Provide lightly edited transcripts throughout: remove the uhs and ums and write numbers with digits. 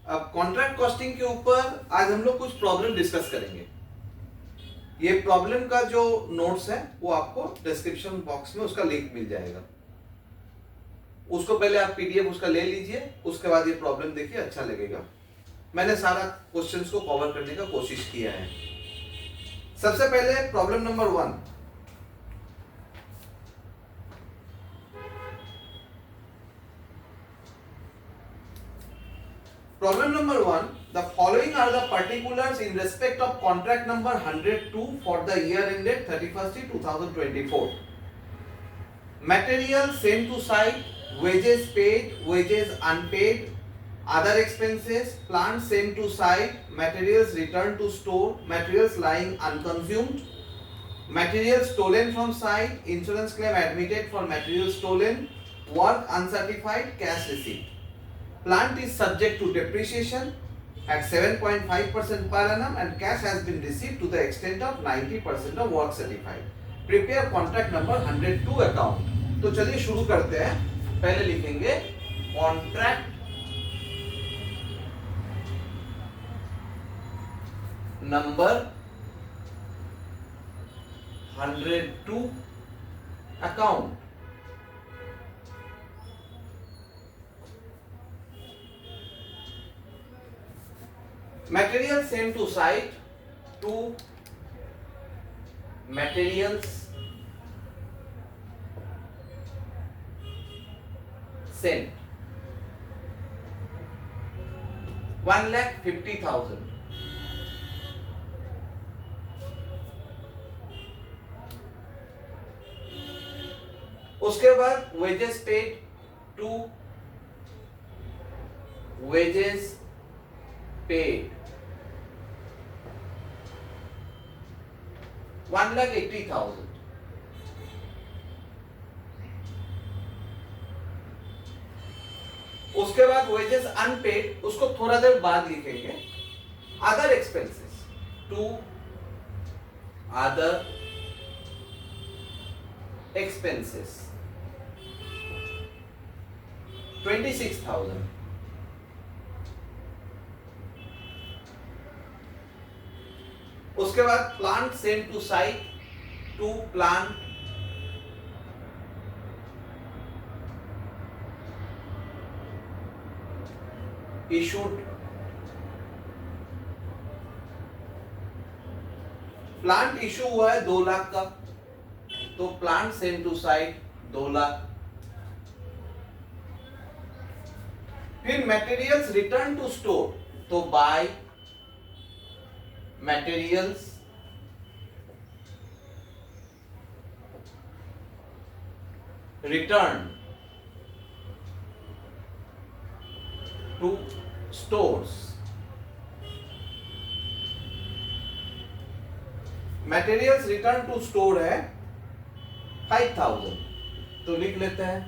अब contract costing के ऊपर आज हम लोग कुछ प्रॉब्लम डिस्कस करेंगे। ये प्रॉब्लम का जो नोट्स है वो आपको डिस्क्रिप्शन बॉक्स में उसका लिंक मिल जाएगा। उसको पहले आप पीडीएफ उसका ले लीजिए, उसके बाद ये प्रॉब्लम देखिए, अच्छा लगेगा। मैंने सारा क्वेश्चंस को कवर करने का कोशिश किया है। सबसे पहले problem number 1। Problem number 1. The following are the particulars in respect of contract number 102 for the year ended 31st 2024. Material sent to site, wages paid, wages unpaid, other expenses, plant sent to site, materials returned to store, materials lying unconsumed, materials stolen from site, insurance claim admitted for materials stolen, work uncertified, cash receipt. Plant is subject to depreciation at 7.5% per annum and cash has been received to the extent of 90% of work certified. Prepare contract number 102 account. तो चलिए शुरू करते हैं। पहले लिखेंगे contract number 102 account. Material sent to site, to materials sent 1,50,000. उसके बाद wages paid to wages paid 1,80,000. उसके बाद wages unpaid, उसको थोड़ा देर बाद लिखेंगे। other expenses to other expenses 26,000. उसके बाद plant sent to site, to plant issued, plant issue हुआ है 2 लाख का, तो plant sent to site 2 lakh. फिर मटेरियल्स रिटर्न टू स्टोर, तो by materials returned to stores, materials returned to store है 5,000, तो लिख लेते हैं।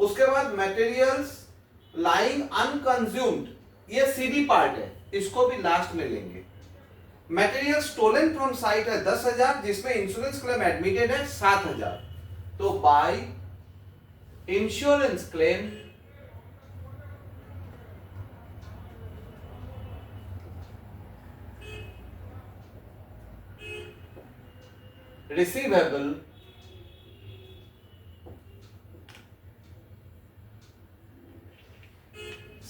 उसके बाद materials lying unconsumed, ये सीधी पार्ट है, इसको भी लास्ट में लेंगे। मटेरियल स्टोलन फ्रॉम साइट है 10,000, जिसमें इंश्योरेंस क्लेम एडमिटेड है 7,000, तो by insurance claim receivable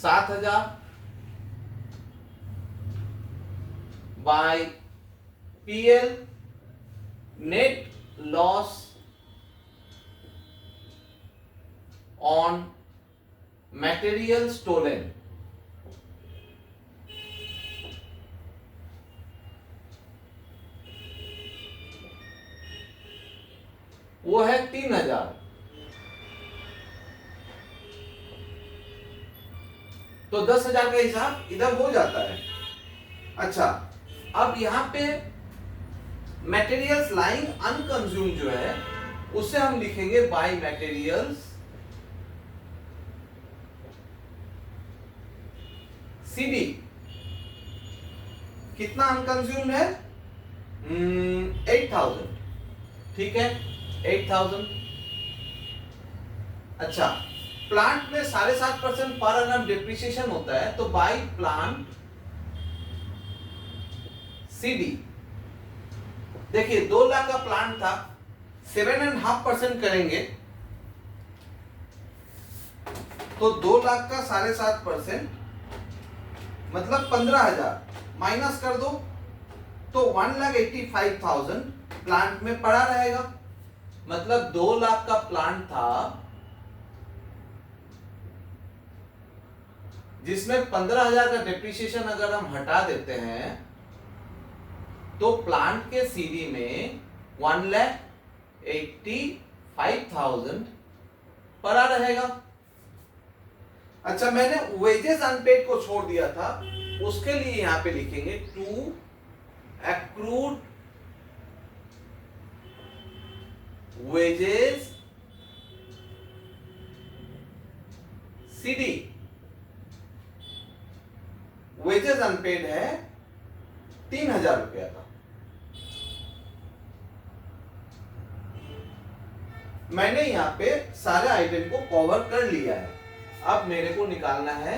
7,000 by PL net loss on material stolen, वो है 3,000, तो 10,000 का हिसाब इधर हो जाता है। अच्छा, अब यहां पे मटेरियल्स लाइंग अनकंज्यूम जो है उसे हम लिखेंगे बाय मटेरियल्स सीडी। कितना अनकंज्यूम है? 8,000, ठीक है, 8,000। अच्छा, प्लांट में 7.5% पर एनम डिप्रिसिएशन होता है, तो बाय प्लांट सीडी, देखिए 2 लाख का प्लांट था, 7.5% करेंगे तो 2 लाख का 7.5% मतलब 15,000 माइनस कर दो तो 1,85,000 प्लांट में पड़ा रहेगा। मतलब 2 लाख का प्लांट था जिसमें 15,000 का डिप्रिसिएशन अगर हम हटा देते हैं तो प्लांट के सीडी में 1,85,000 पड़ा रहेगा। अच्छा, मैंने वेजेस अनपेड को छोड़ दिया था, उसके लिए यहां पे लिखेंगे to accrued wages CD. Wages unpaid है 3,000 रुपया का। मैंने यहां पे सारे आइटम को कवर कर लिया है। अब मेरे को निकालना है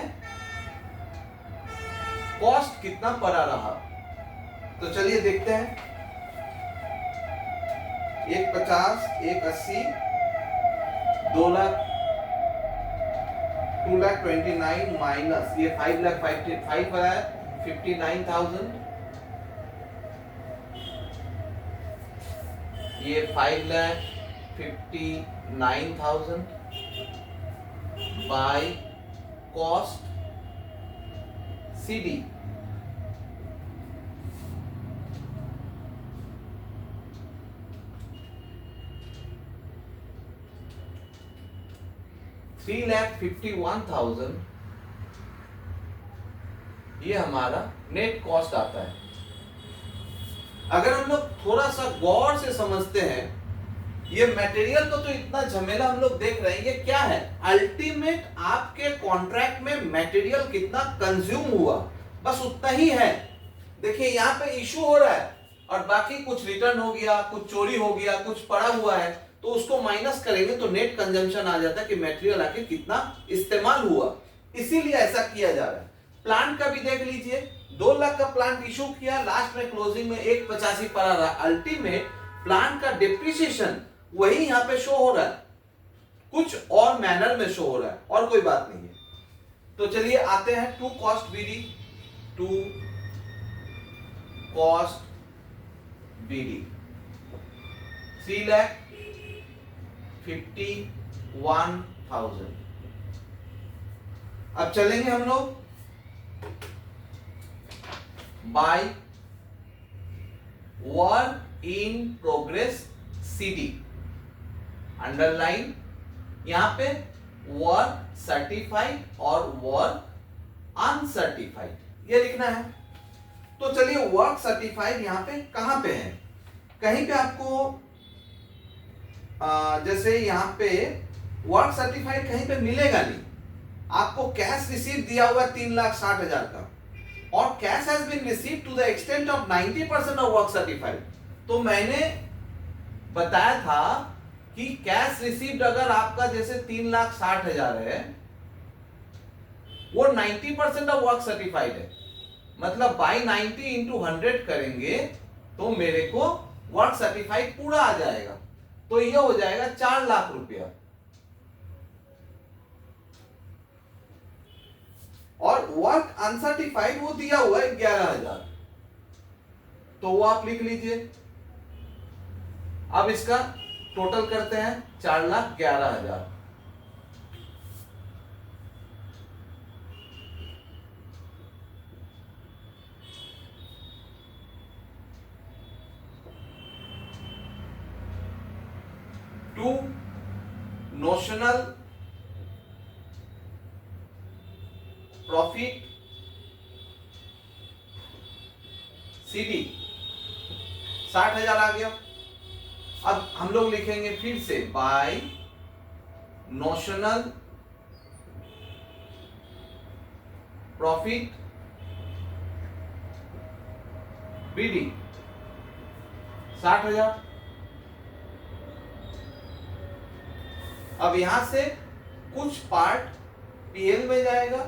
कॉस्ट कितना पड़ा रहा। तो चलिए देखते हैं। 1,50, 1,80, 2,00,000, 2,29,000 माइनस ये 5,55,000 है, 59,000, ये 5,59,000 बाय कॉस्ट सीडी। $3,51,000 ये हमारा नेट कॉस्ट आता है। अगर हम लोग थोड़ा सा गौर से समझते हैं, ये मटेरियल तो इतना झमेला हम लोग देख रहे हैं, ये क्या है? अल्टीमेट आपके कॉन्ट्रैक्ट में मटेरियल कितना कंज्यूम हुआ, बस उतना ही है। देखिए यहाँ पे इशू हो रहा है और बाकी कुछ रिटर्न हो गया, कुछ चोरी हो गया, कुछ पड़ा हुआ है, तो उसको माइनस करेंगे तो नेट कंजम्पशन आ जाता है कि मटेरियल आके कितना इस्तेमाल हुआ। इसीलिए ऐसा किया जा रहा है। प्लांट का भी देख लीजिए, 2 लाख का प्लांट इशू किया, लास्ट में क्लोजिंग में 1,85 पड़ा रहा। अल्टीमेट प्लांट का डिप्रिसिएशन वही यहां पे शो हो रहा है, कुछ और मैनर में शो हो रहा है, और कोई बात नहीं है। तो चलिए आते हैं to cost BD. To cost BD 3,51,000। अब चलेंगे हम लोग by work in progress CD. Underline यहां पे वर्क सर्टिफाइड और वर्क अनसर्टिफाइड ये लिखना है। तो चलिए वर्क सर्टिफाइड यहां पे कहां पे है? कहीं पे आपको जैसे यहां पे वर्क सर्टिफाइड कहीं पे मिलेगा नहीं। आपको कैश रिसीव दिया हुआ 3,60,000 का, और cash has been received to the extent of 90% of work certified. तो मैंने बताया था कि कैश रिसीव्ड अगर आपका जैसे 3,60,000 है, वो 90% ऑफ वर्क सर्टिफाइड है। मतलब बाई 90 इंटू 100 करेंगे तो मेरे को वर्क सर्टिफाइड पूरा आ जाएगा। तो ये हो जाएगा 4 लाख रुपया। और वर्क अनसर्टिफाइड वो दिया हुआ है 11,000, तो वो आप लिख लीजिए। अब इसका टोटल करते हैं 4,11,000। टू नोशनल प्रॉफिट सीडी 60,000 आ गया। अब हम लोग लिखेंगे फिर से बाय नोशनल प्रॉफिट बीडी 60,000। अब यहां से कुछ पार्ट पीएल में जाएगा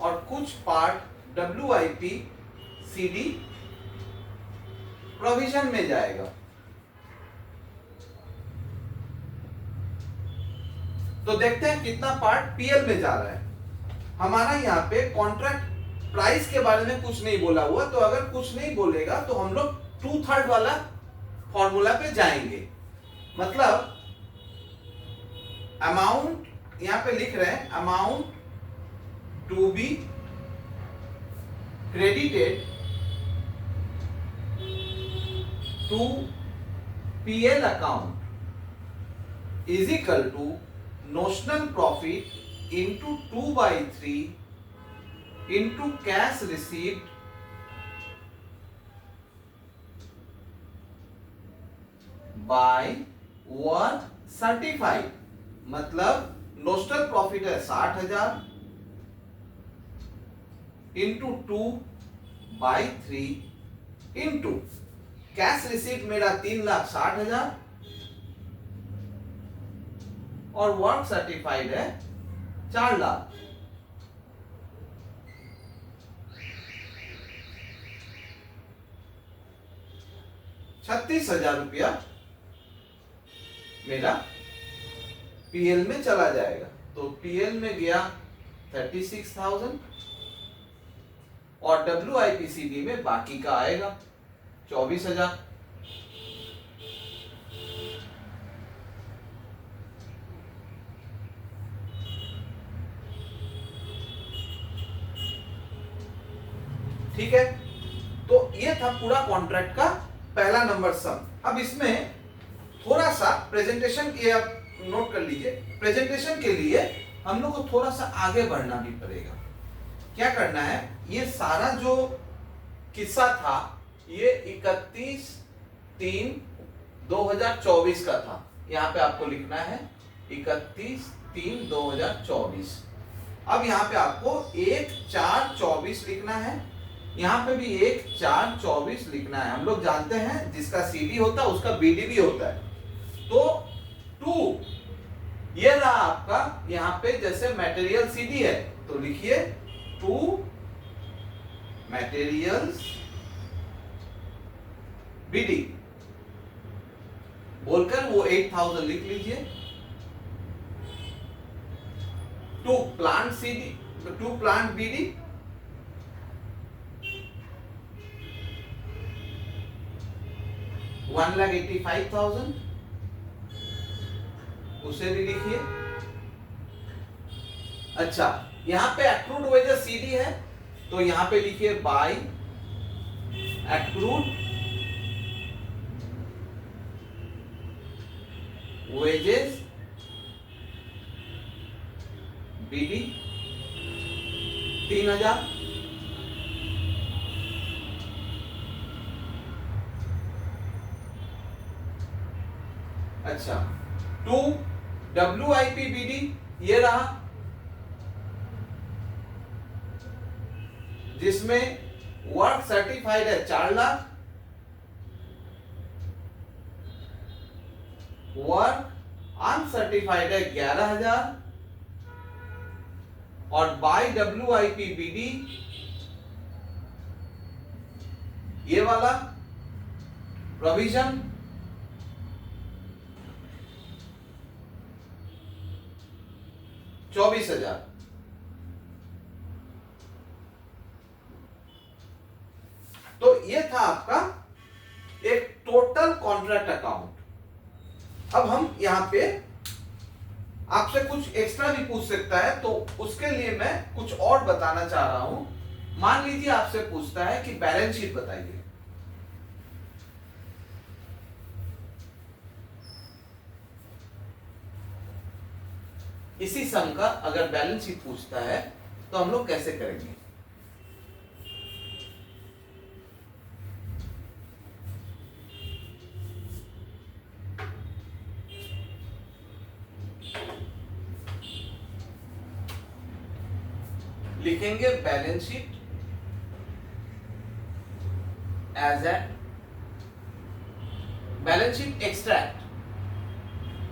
और कुछ पार्ट डब्ल्यूआईपी सीडी प्रोविजन में जाएगा। तो देखते हैं कितना पार्ट पीएल में जा रहा है। हमारा यहाँ पे कॉन्ट्रैक्ट प्राइस के बारे में कुछ नहीं बोला हुआ, तो अगर कुछ नहीं बोलेगा तो हम लोग 2/3 वाला फॉर्मूला पे जाएंगे। मतलब अमाउंट यहां पे लिख रहे हैं, amount to be credited to PL account is equal to notional profit into 2/3 into cash received by work certified. मतलब नोशनल प्रॉफिट है 60,000 इंटू 2/3 इंटू कैश रिसीट मेरा 3,60,000 और वर्क सर्टिफाइड है 4 लाख। ₹36,000 मेरा पीएल में चला जाएगा। तो पीएल में गया 36,000 और डब्ल्यूआईपीसीडी में बाकी का आएगा 24,000। ठीक है, तो ये था पूरा कॉन्ट्रैक्ट का पहला नंबर सम। अब इसमें थोड़ा सा प्रेजेंटेशन की आप नोट कर लीजिए। प्रेजेंटेशन के लिए हम लोग को थोड़ा सा आगे बढ़ना भी पड़ेगा। क्या करना है, ये सारा जो किस्सा था ये 31/3/2024 का था। यहाँ पे आपको लिखना है 31/3/2024। अब यहाँ पे आपको 1/4/24 लिखना है, यहाँ पे भी 1/4/24 लिखना है। हम लोग जानते हैं जिसका सीडी होता है उसका बीडी भी होता है। तो 2 ये रहा आपका, यहाँ पे जैसे मटेरियल सीडी है तो लिखिए 2 मटेरियल्स बीडी बोलकर वो 8,000 लिख लीजिए। 2 प्लांट सीडी, 2 प्लांट बीडी 1,85,000 उसे भी लिखिए। अच्छा, यहां पे एक्रूड वेजेस सीडी है तो यहां पे लिखिए बाय एक्रूड वेजेस बीडी 3,000। अच्छा, 2 WIPBD ये रहा, जिसमें वर्क सर्टिफाइड है 4 लाख, वर्क अनसर्टिफाइड है 11,000 और बाय WIPBD ये वाला प्रोविजन 24,000। तो ये था आपका एक टोटल कॉन्ट्रैक्ट अकाउंट। अब हम यहां पे आपसे कुछ एक्स्ट्रा भी पूछ सकता है, तो उसके लिए मैं कुछ और बताना चाह रहा हूं। मान लीजिए आपसे पूछता है कि बैलेंस शीट बताइए, इसी सम का अगर बैलेंस शीट पूछता है तो हम लोग कैसे करेंगे? लिखेंगे balance sheet as at balance sheet extract.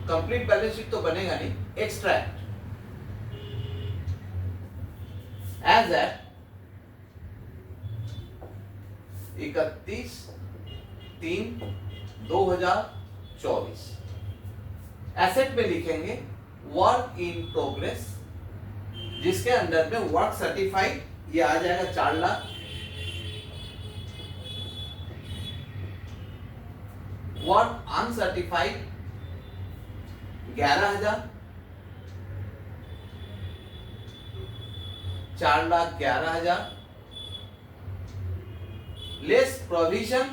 Complete balance sheet तो बनेगा नहीं, एक्सट्रैक्ट एज एट 31/3/2024। एसेट में लिखेंगे वर्क इन प्रोग्रेस, जिसके अंडर में वर्क सर्टिफाइड ये आ जाएगा 4 lakh, work uncertified 11,000, 4,11,000 less provision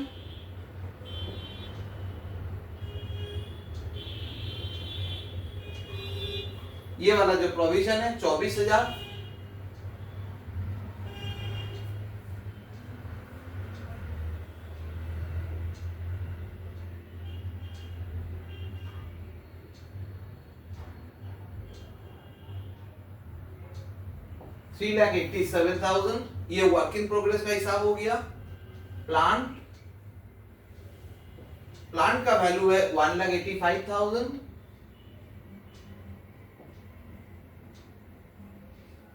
ये वाला जो प्रोविजन है 24,000, $3,87,000 ये वर्क इन प्रोग्रेस का हिसाब हो गया। प्लांट का वैल्यू है 1,85,000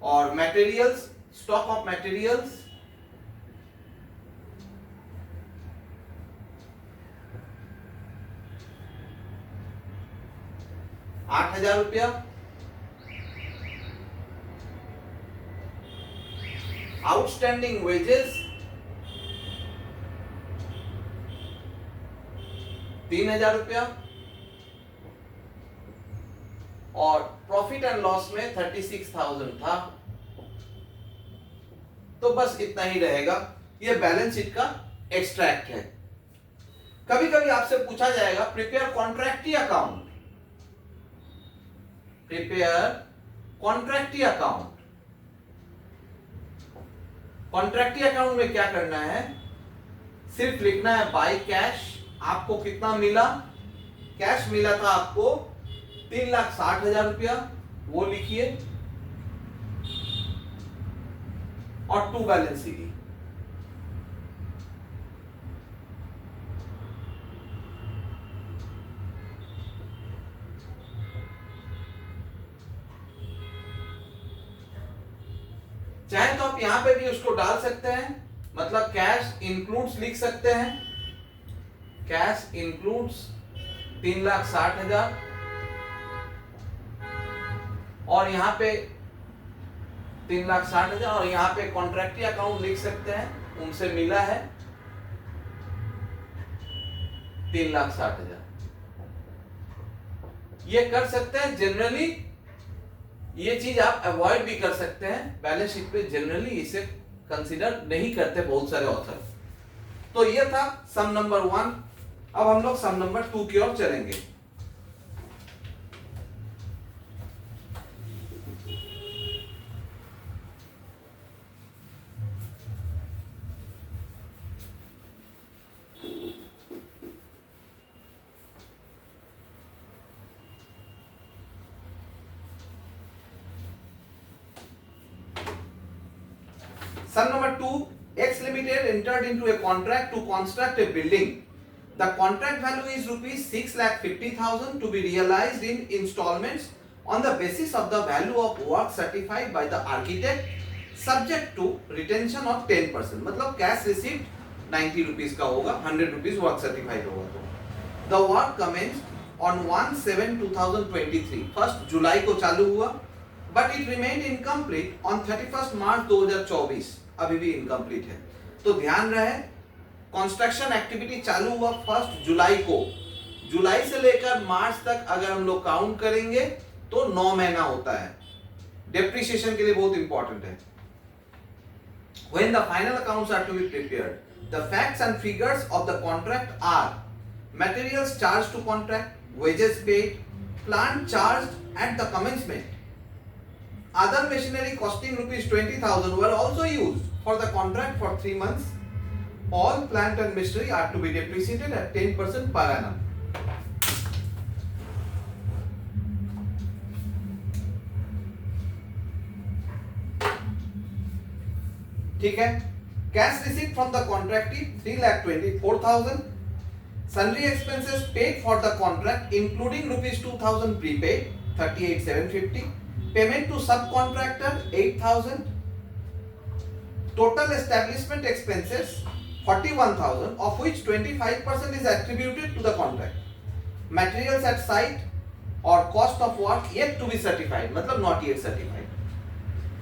और मटेरियल्स, स्टॉक ऑफ मटेरियल्स 8,000 रुपया। आउटस्टैंडिंग वेजेस 3,000 रुपया और प्रॉफिट एंड लॉस में 36,000 था। तो बस इतना ही रहेगा। ये बैलेंस शीट का एक्सट्रैक्ट है। कभी कभी आपसे पूछा जाएगा prepare contractee account, prepare contractee account. Contractee account में क्या करना है, सिर्फ लिखना है बाय कैश। आपको कितना मिला, कैश मिला था आपको 3,60,000 रुपया, वो लिखिए और टू बैलेंस शीट। चाहे तो आप यहां पे भी उसको डाल सकते हैं, मतलब कैश इंक्लूड्स लिख सकते हैं, कैश इंक्लूड्स 3,60,000 और यहां पे 3,60,000 और यहां पे कॉन्ट्रैक्टी अकाउंट लिख सकते हैं, उनसे मिला है 3,60,000। ये कर सकते हैं। जनरली ये चीज आप अवॉइड भी कर सकते हैं, बैलेंस शीट पे जनरली इसे कंसीडर नहीं करते बहुत सारे ऑथर। तो ये था सम नंबर 1। अब हम लोग सम नंबर 2 की ओर चलेंगे। Sum number 2, X Limited entered into a contract to construct a building. The contract value is rupees 6,50,000 to be realized in installments on the basis of the value of work certified by the architect, subject to retention of 10%. मतलब cash receipt 90 rupees का होगा, 100 rupees work certified होगा। तो The work commenced on 1/7/2023, 1 जुलाई को चालू हुआ, but it remained incomplete on 31 मार्च 2024, अभी भी इनकम्प्लीट है। तो ध्यान रहे, कंस्ट्रक्शन एक्टिविटी चालू हुआ 1 जुलाई को, जुलाई से लेकर मार्च तक अगर हम लोग काउंट करेंगे तो 9 महीना होता है। डेप्रिसिएशन के लिए बहुत इंपॉर्टेंट है। When the final accounts are to be prepared, the facts and figures of the contract are materials charged to contract, wages paid, plant charged at the commencement. Other machinery costing rupees 20,000 were also used for the contract for 3 months. All plant and machinery are to be depreciated at 10% per annum. ठीक है। Cash receipt from the contractee 3,24,000. Sundry expenses paid for the contract including rupees 2,000 prepaid 38,750. Payment to subcontractor 8,000. total establishment expenses 41,000, of which 25% is attributed to the contract. Materials at site or cost of work yet to be certified, मतलब not yet certified.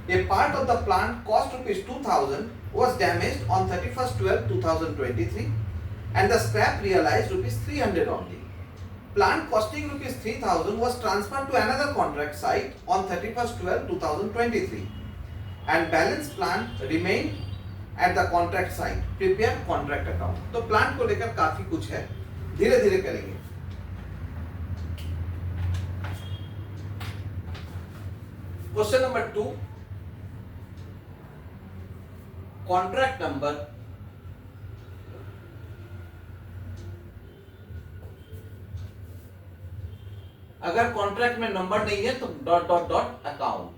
A part of the plant cost rupees 2,000 was damaged on 31st/12/2023 and the scrap realized rupees 300 only. Plant costing rupees 3,000 was transferred to another contract site on 31st/12/2023 and balance plant remained at the contract site. Prepare contract account. तो plant को लेकर काफी कुछ है, धीरे धीरे करेंगे. Question number 2, contract number अगर कॉन्ट्रैक्ट में नंबर नहीं है तो डॉट डॉट डॉट अकाउंट.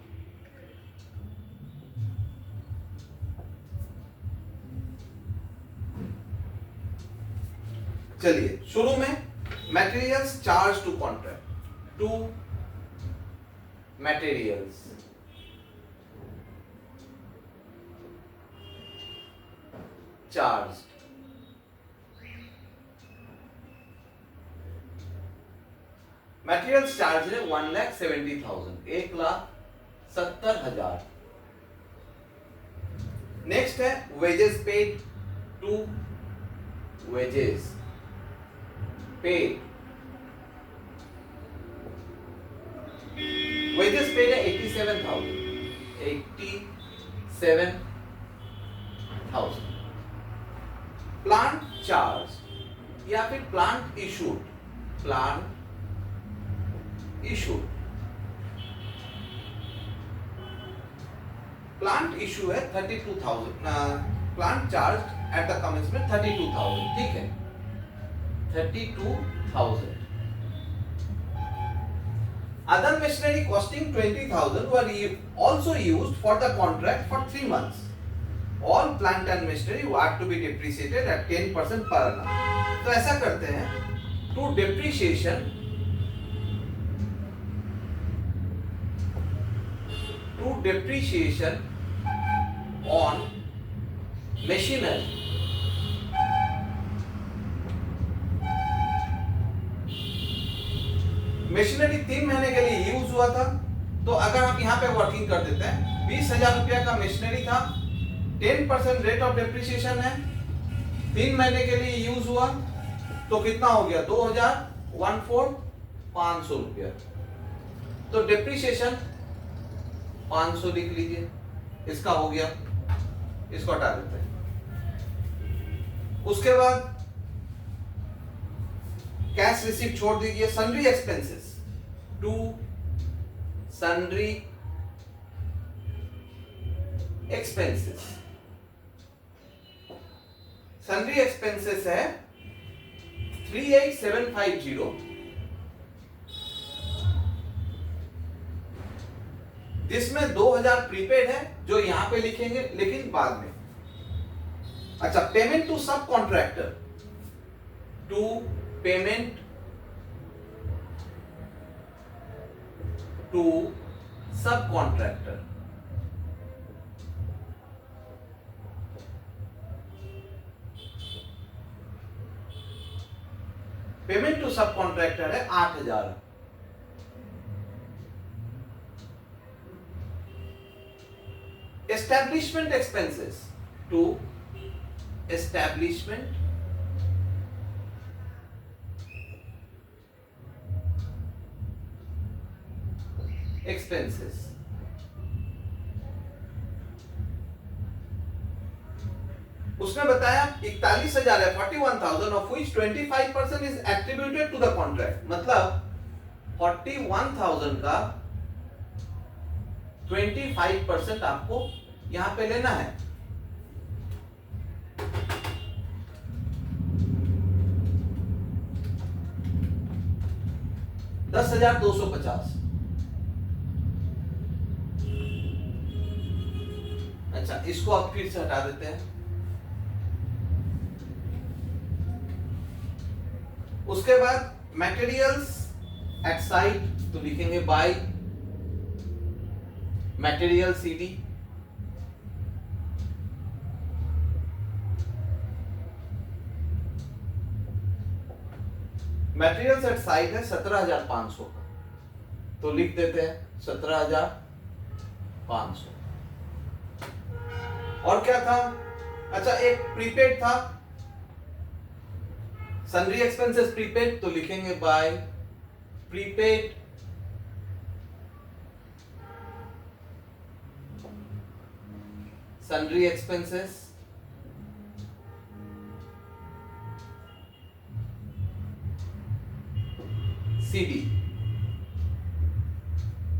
चलिए शुरू में materials charge to contract. To materials charge. Materials charge है 1,70,000, 1,70,000. नेक्स्ट है wages paid. To wages paid. Wages paid है 87,000, 87,000. प्लांट चार्ज या फिर plant issued. Plant issue. Plant issue है 32,000. Plant charge at the commencement 32,000. ठीक है, 32,000. Other machinery costing 20,000 were also used for the contract for 3 months. All plant and machinery were to be depreciated at 10% per annum. तो ऐसा करते हैं, to depreciation on machinery. Machinery 3 महीने के लिए use हुआ था, तो अगर आप यहाँ पे वर्किंग कर देते हैं, 20,000 रुपया का मशीनरी था, 10% रेट ऑफ डेप्रिसिएशन है, 3 महीने के लिए यूज हुआ, तो कितना हो गया? 2,000 रुपया. तो डेप्रिसिएशन 500 लिख लीजिए, इसका हो गया, इसको हटा देते हैं. उसके बाद कैश रिसीप्ट छोड़ दीजिए. Sundry expenses. To sundry expenses. Sundry expenses है 38,750. जिसमें 2,000 प्रीपेड है, जो यहां पे लिखेंगे लेकिन बाद में. अच्छा, payment to subcontractor. To payment to subcontractor. Payment to subcontractor है 8,000. Establishment expenses. To establishment expenses. उसने बताया 41,000 है, 41,000 of which 25% is attributed to the contract. मतलब 41,000 का 25% आपको यहां पे लेना है. $10,250. अच्छा, इसको आप फिर से हटा देते हैं. उसके बाद मटेरियल्स एट साइट, तो लिखेंगे by material CD. Materials at site है 17,500 का, तो लिख देते हैं 17,500। और क्या था, अच्छा एक प्रीपेड था, सन्ड्री एक्सपेंसेस प्रीपेड, तो लिखेंगे by prepaid sundry expenses, CD.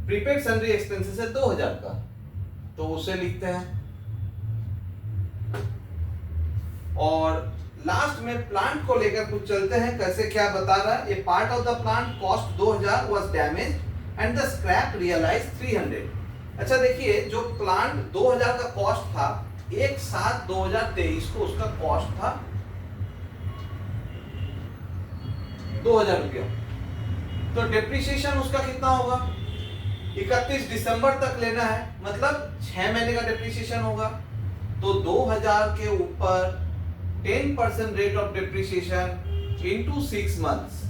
Prepaid sundry expenses है 2,000 का, तो उसे लिखते हैं। और लास्ट में प्लांट को लेकर कुछ चलते हैं, कैसे क्या बता रहा है। ये part of the plant cost 2,000 was damage and the scrap realise 300। अच्छा देखिए, जो प्लांट 2,000 का कॉस्ट था, 1/7/2023 को उसका कॉस्ट था 2,000 रुपया, तो डिप्रिसिएशन उसका कितना होगा, 31 दिसंबर तक लेना है, मतलब 6 महीने का डिप्रिसिएशन होगा। तो 2,000 के ऊपर 10% rate of depreciation into 6 months,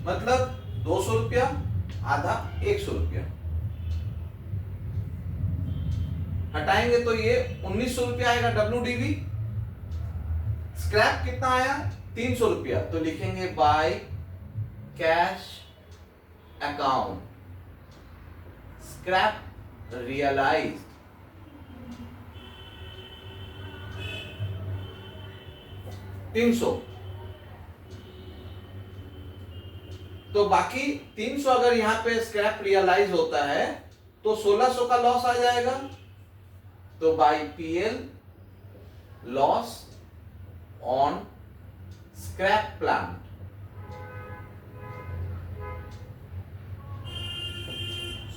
मतलब 200 रुपया, आधा 100 रुपया हटाएंगे तो ये 1,900 रुपया आएगा WDV। स्क्रैप कितना आया, 300 रुपया, तो लिखेंगे by cash account scrap realise 300। तो बाकी 300 अगर यहां पे स्क्रैप रियलाइज होता है तो 1,600 का लॉस आ जाएगा, तो by PL loss on scrap plant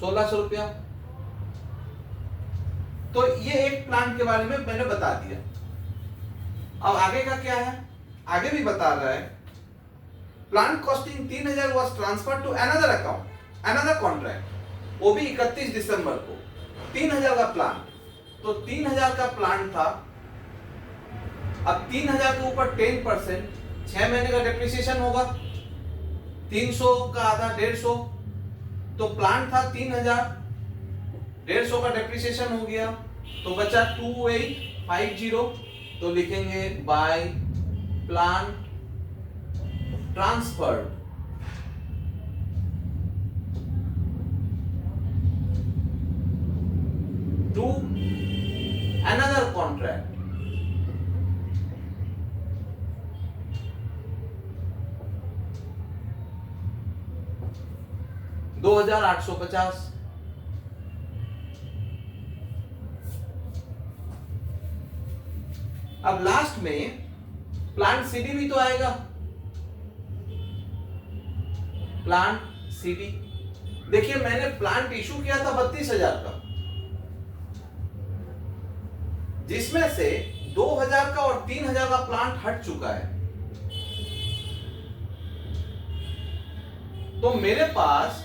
1,600 रुपया। तो ये एक प्लांट के बारे में मैंने बता दिया। अब आगे का क्या है, आगे भी बता रहा है, plant costing 3,000 was transferred to another account, another contract, वो भी 31 दिसंबर को। 3,000 का प्लांट, तो 3,000 का प्लांट था, अब 3,000 के ऊपर 10%, 6 महीने का डिप्रिसिएशन होगा, 300 का आधा 150, तो प्लांट था 3,000, 150 का डिप्रिसिएशन हो गया, तो बचा 2,850, तो लिखेंगे by plant transferred to another contract, $2,850। अब लास्ट में प्लांट सीडी भी तो आएगा, प्लांट सीडी। देखिए मैंने प्लांट इशू किया था 32,000 का, जिसमें से 2,000 का और 3,000 का प्लांट हट चुका है, तो मेरे पास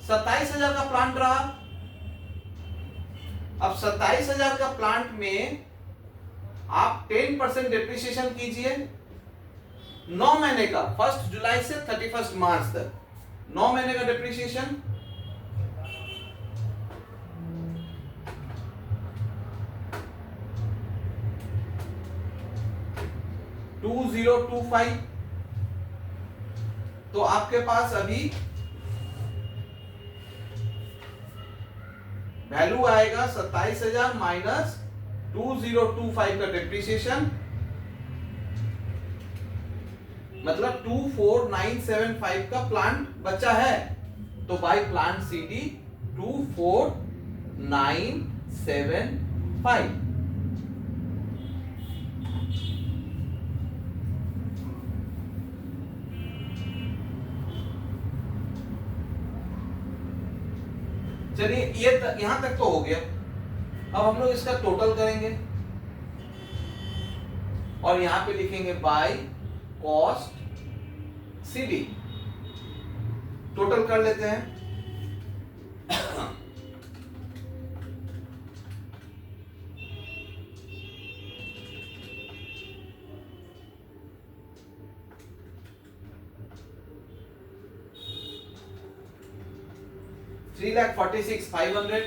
27,000 का प्लांट रहा। अब 27,000 का प्लांट में आप 10% डिप्रिसिएशन कीजिए 9 महीने का, 1 जुलाई से 31 मार्च तक 9 महीने का डिप्रिसिएशन, $2,025। तो आपके पास अभी वैल्यू आएगा 27,000 माइनस 2,025 का डिप्रिसिएशन, मतलब 24,975 का प्लांट बचा है, तो बाय प्लांट सीडी 24,975। चलिए ये यहां तक तो हो गया। अब हम लोग इसका टोटल करेंगे और यहां पे लिखेंगे बाय कॉस्ट सीडी, टोटल कर लेते हैं। 3,46,500.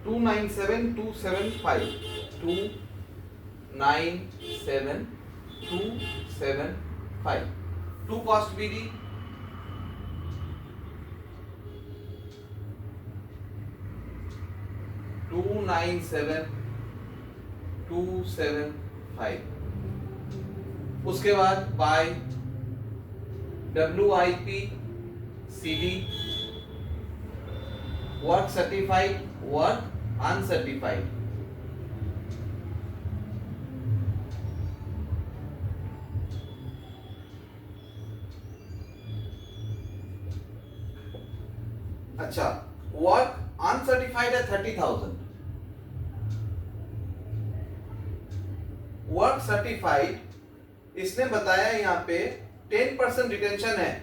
To 9,7,275 2,9,7,275 to cost BD 2,9,7,275. उसके बाद by WIP CD work certified work uncertified. अच्छा, वर्क अनसर्टिफाइड है 30,000. वर्क सर्टिफाइड इसने बताया यहाँ पे 10% रिटेंशन है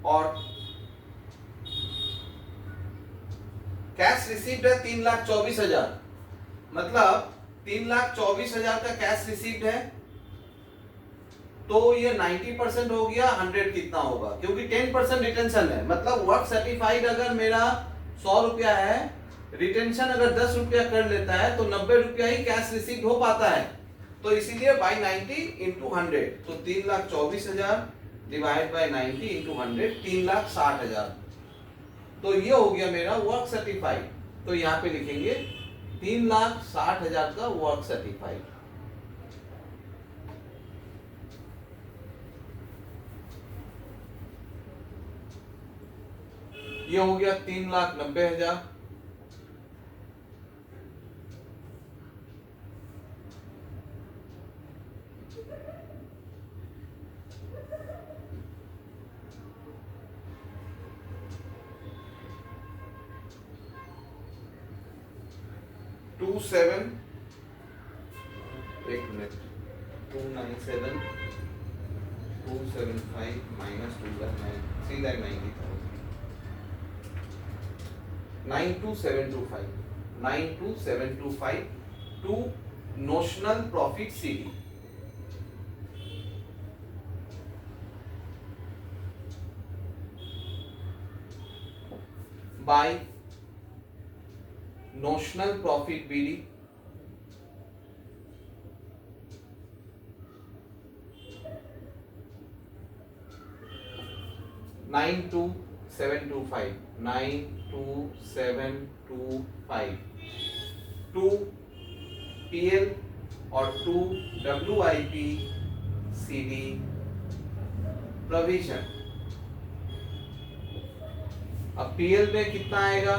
और कैश रिसीव्ड है 3,24,000. मतलब 3,24,000 का कैश रिसीव्ड है तो ये 90% हो गया. 100 कितना होगा क्योंकि 10% रिटेंशन है. मतलब वर्क सर्टिफाइड अगर मेरा 100 रुपया है, रिटेंशन अगर 10 रुपया कर लेता है तो 90 रुपया ही कैश रिसीव्ड हो पाता है. तो इसीलिए बाई 90 इंटू 100 तो 3,24,000 डिवाइड बाई 90 इंटू 100 3,60,000. तो ये हो गया मेरा वर्क सर्टिफाइड. तो यहाँ पे लिखेंगे 3,60,000 का वर्क सर्टिफाइड. ये हो गया 3,90,000. टू सेवन एक मिनट 297,275 माइनस 92,725 to notional profit CD. By notional profit BD (92725) to PL और टू WIP CD प्रोविजन. अब PL में कितना आएगा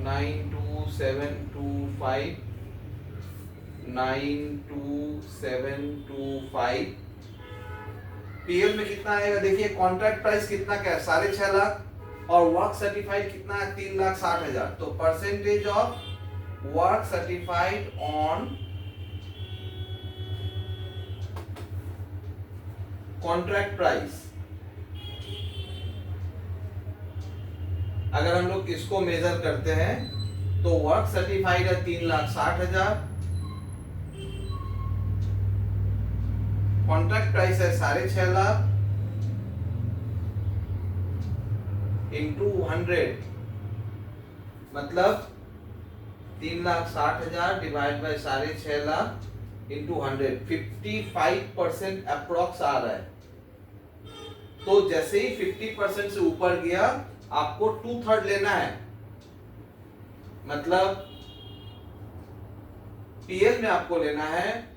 92,725 PL में कितना आएगा. देखिए कॉन्ट्रैक्ट प्राइस कितना क्या है 6.5 लाख और वर्क सर्टिफाइड कितना है 3,60,000. तो percentage of work certified on contract price. अगर हम लोग इसको मेजर करते हैं तो वर्क सर्टिफाइड है 3,60,000, कॉन्ट्रैक्ट प्राइस है 6.5 लाख इंटू 100 मतलब 3,60,000 divide by 6.5 lakh into 100 55% approx आ रहा है. तो जैसे ही 50% से ऊपर गया आपको 2/3 लेना है. मतलब PL में आपको लेना है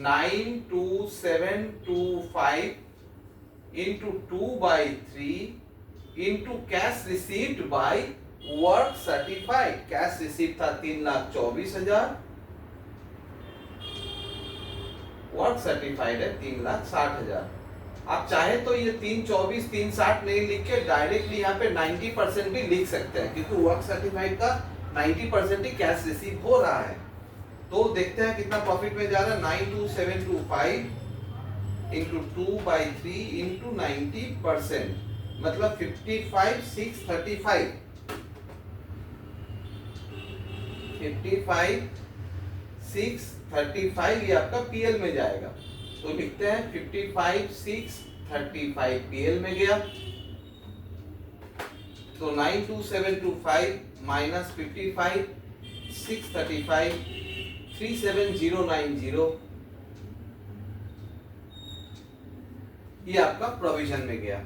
92,725 into 2/3 into cash received by work certified. Cash received था 3,24,000, वर्क सर्टिफाइड है 3,60,000. आप चाहे तो ये 324 360 नहीं लिख के डायरेक्टली यहाँ पे 90% भी लिख सकते हैं क्योंकि वर्क सर्टिफाइड का 90% ही कैश रिसीव हो रहा है. तो देखते हैं कितना प्रॉफिट में जा रहा है। 92725 इंटू 2/3 इंटू 90%, मतलब 55,635। 55,635 ये आपका पीएल में जाएगा। तो लिखते हैं 55,635 पीएल में गया। तो 92725 माइनस 55,635 37090, ये आपका प्रोविजन में गया।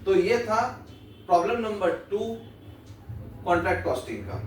तो ये था प्रॉब्लम नंबर 2 कॉन्ट्रैक्ट कॉस्टिंग का।